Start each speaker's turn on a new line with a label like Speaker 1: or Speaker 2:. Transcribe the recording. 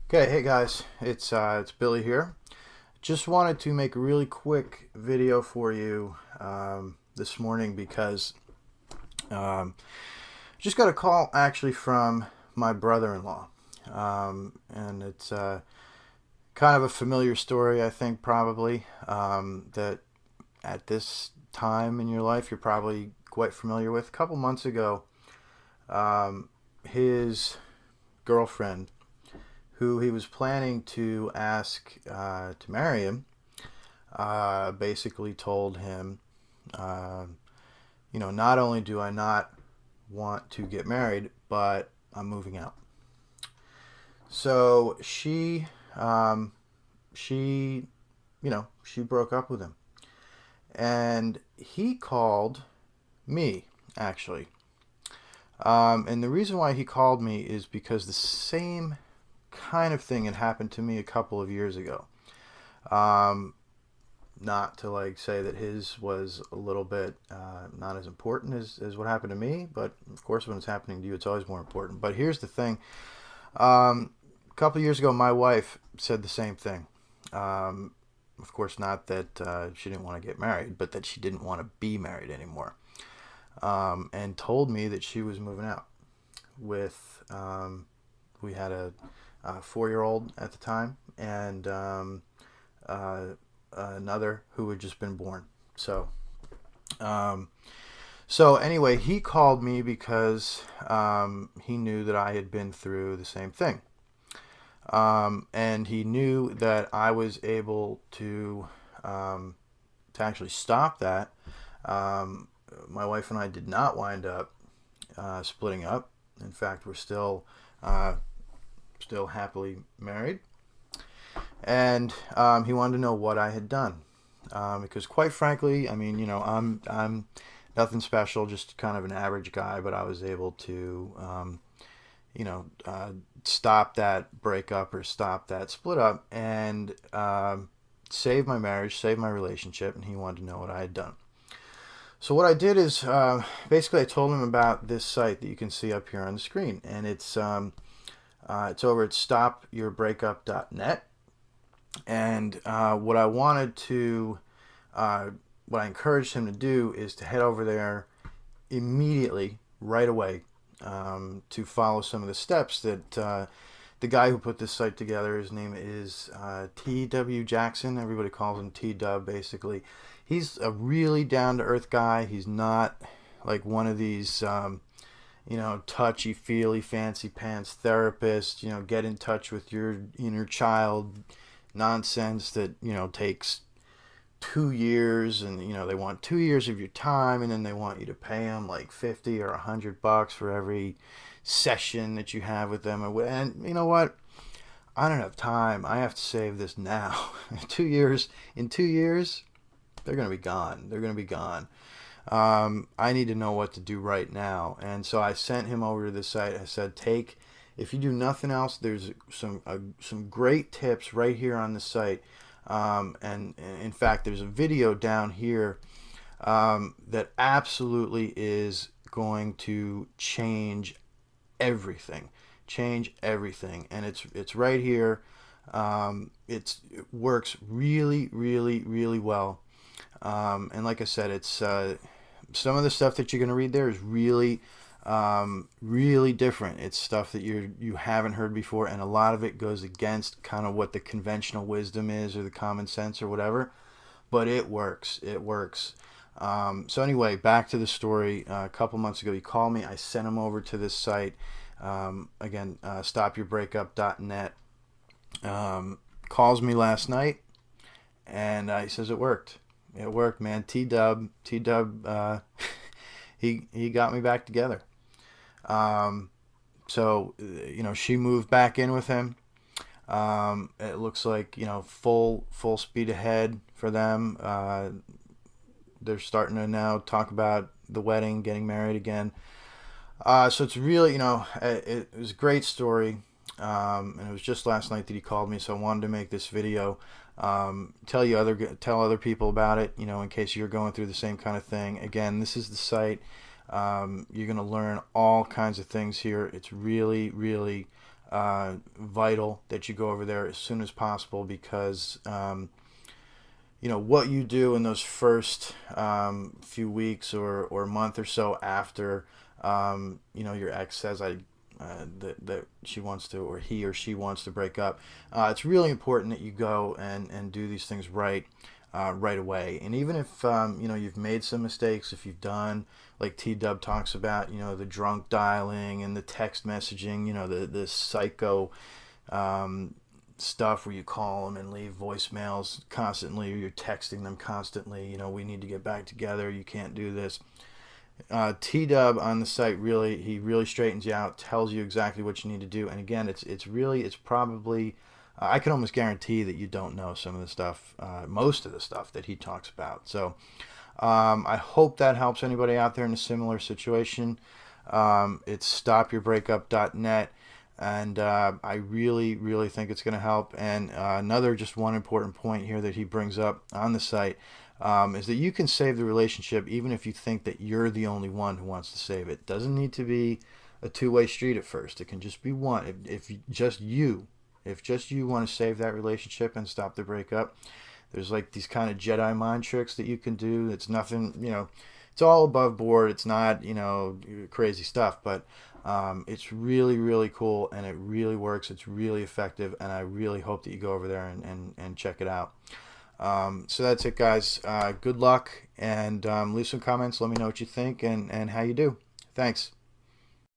Speaker 1: Okay, hey guys, it's Billy here. Just wanted to make a really quick video for you this morning because um, just got a call actually from my brother-in-law, and it's kind of a familiar story, I think, probably that at this time in your life you're probably quite familiar with. A couple months ago, um, his girlfriend, who he was planning to ask to marry him, basically told him, uh, not only do I not want to get married, but I'm moving out. So she, she broke up with him, and he called me actually. And the reason why he called me is because the same kind of thing had happened to me a couple of years ago. Um, Not to like say that his was a little bit not as important as what happened to me, but of course when it's happening to you, it's always more important. But here's the thing: a couple of years ago, my wife said the same thing. Um, of course, not that she didn't want to get married, but that she didn't want to be married anymore, and told me that she was moving out with. We had a 4-year-old at the time, and uh, another who had just been born. So, um, so anyway, he called me because he knew that I had been through the same thing, and he knew that I was able to actually stop that. Um, my wife and I did not wind up splitting up. In fact, we're uh, still happily married. And he wanted to know what I had done, because quite frankly, I mean, I'm nothing special, just kind of an average guy, but I was able to, you know, uh, stop that breakup or stop that split up and save my marriage, save my relationship, and he wanted to know what I had done. So what I did is basically I told him about this site that you can see up here on the screen, and it's over at stopyourbreakup.net. And uh, what I encouraged him to do is to head over there immediately, right away, to follow some of the steps that the guy who put this site together, his name is T.W. Jackson. Everybody calls him T-Dub, basically. He's a really down-to-earth guy. He's not like one of these, touchy feely fancy pants therapists, get in touch with your inner child nonsense that takes 2 years, and they want 2 years of your time, and then they want you to pay them like 50 or $100 for every session that you have with them. And you know what, I don't have time. I have to save this now. In 2 years they're going to be gone. I need to know what to do right now. And so I sent him over to this site. I said, if you do nothing else, there's some great tips right here on the site. And in fact, there's a video down here that absolutely is going to everything, change everything. And it's right here. It works really, really, really well. And like I said, it's some of the stuff that you're going to read there is really different. It's stuff that you haven't heard before, and a lot of it goes against kind of what the conventional wisdom is or the common sense or whatever. But it works. It works. So anyway, back to the story. A couple months ago, he called me. I sent him over to this site. Again, stopyourbreakup.net. Calls me last night, and he says it worked. It worked, man. T-Dub, he got me back together. Um, so she moved back in with him. It looks like full speed ahead for them. They're starting to now talk about the wedding, getting married again. So it's really, it was a great story. And it was just last night that he called me, so I wanted to make this video. Tell other people about it, in case you're going through the same kind of thing. Again, this is the site. You're going to learn all kinds of things here. It's really, really vital that you go over there as soon as possible, because you know what you do in those first few weeks or month or so after you know, your ex says that she wants to, or he or she wants to break up. It's really important that you go and do these things right away. And even if you know, you've made some mistakes, if you've done, like T-Dub talks about, you know, the drunk dialing and the text messaging, you know, the psycho stuff where you call them and leave voicemails constantly, or you're texting them constantly, you know, we need to get back together, you can't do this. T-Dub on the site, really, he really straightens you out, tells you exactly what you need to do. And again, it's probably, I can almost guarantee that you don't know some of the stuff, most of the stuff that he talks about. So I hope that helps anybody out there in a similar situation. It's stopyourbreakup.net. And I really think it's going to help. And another, just one important point here that he brings up on the site, is that you can save the relationship even if you think that you're the only one who wants to save it. It doesn't need to be a two-way street at first. It can just be one. If just you want to save that relationship and stop the breakup, there's like these kind of Jedi mind tricks that you can do. It's nothing, you know, it's all above board. It's not, you know, crazy stuff, but it's really cool, and it really works. It's really effective, and I really hope that you go over there and check it out. So that's it, guys. Good luck, and leave some comments. Let me know what you think and how you do. Thanks.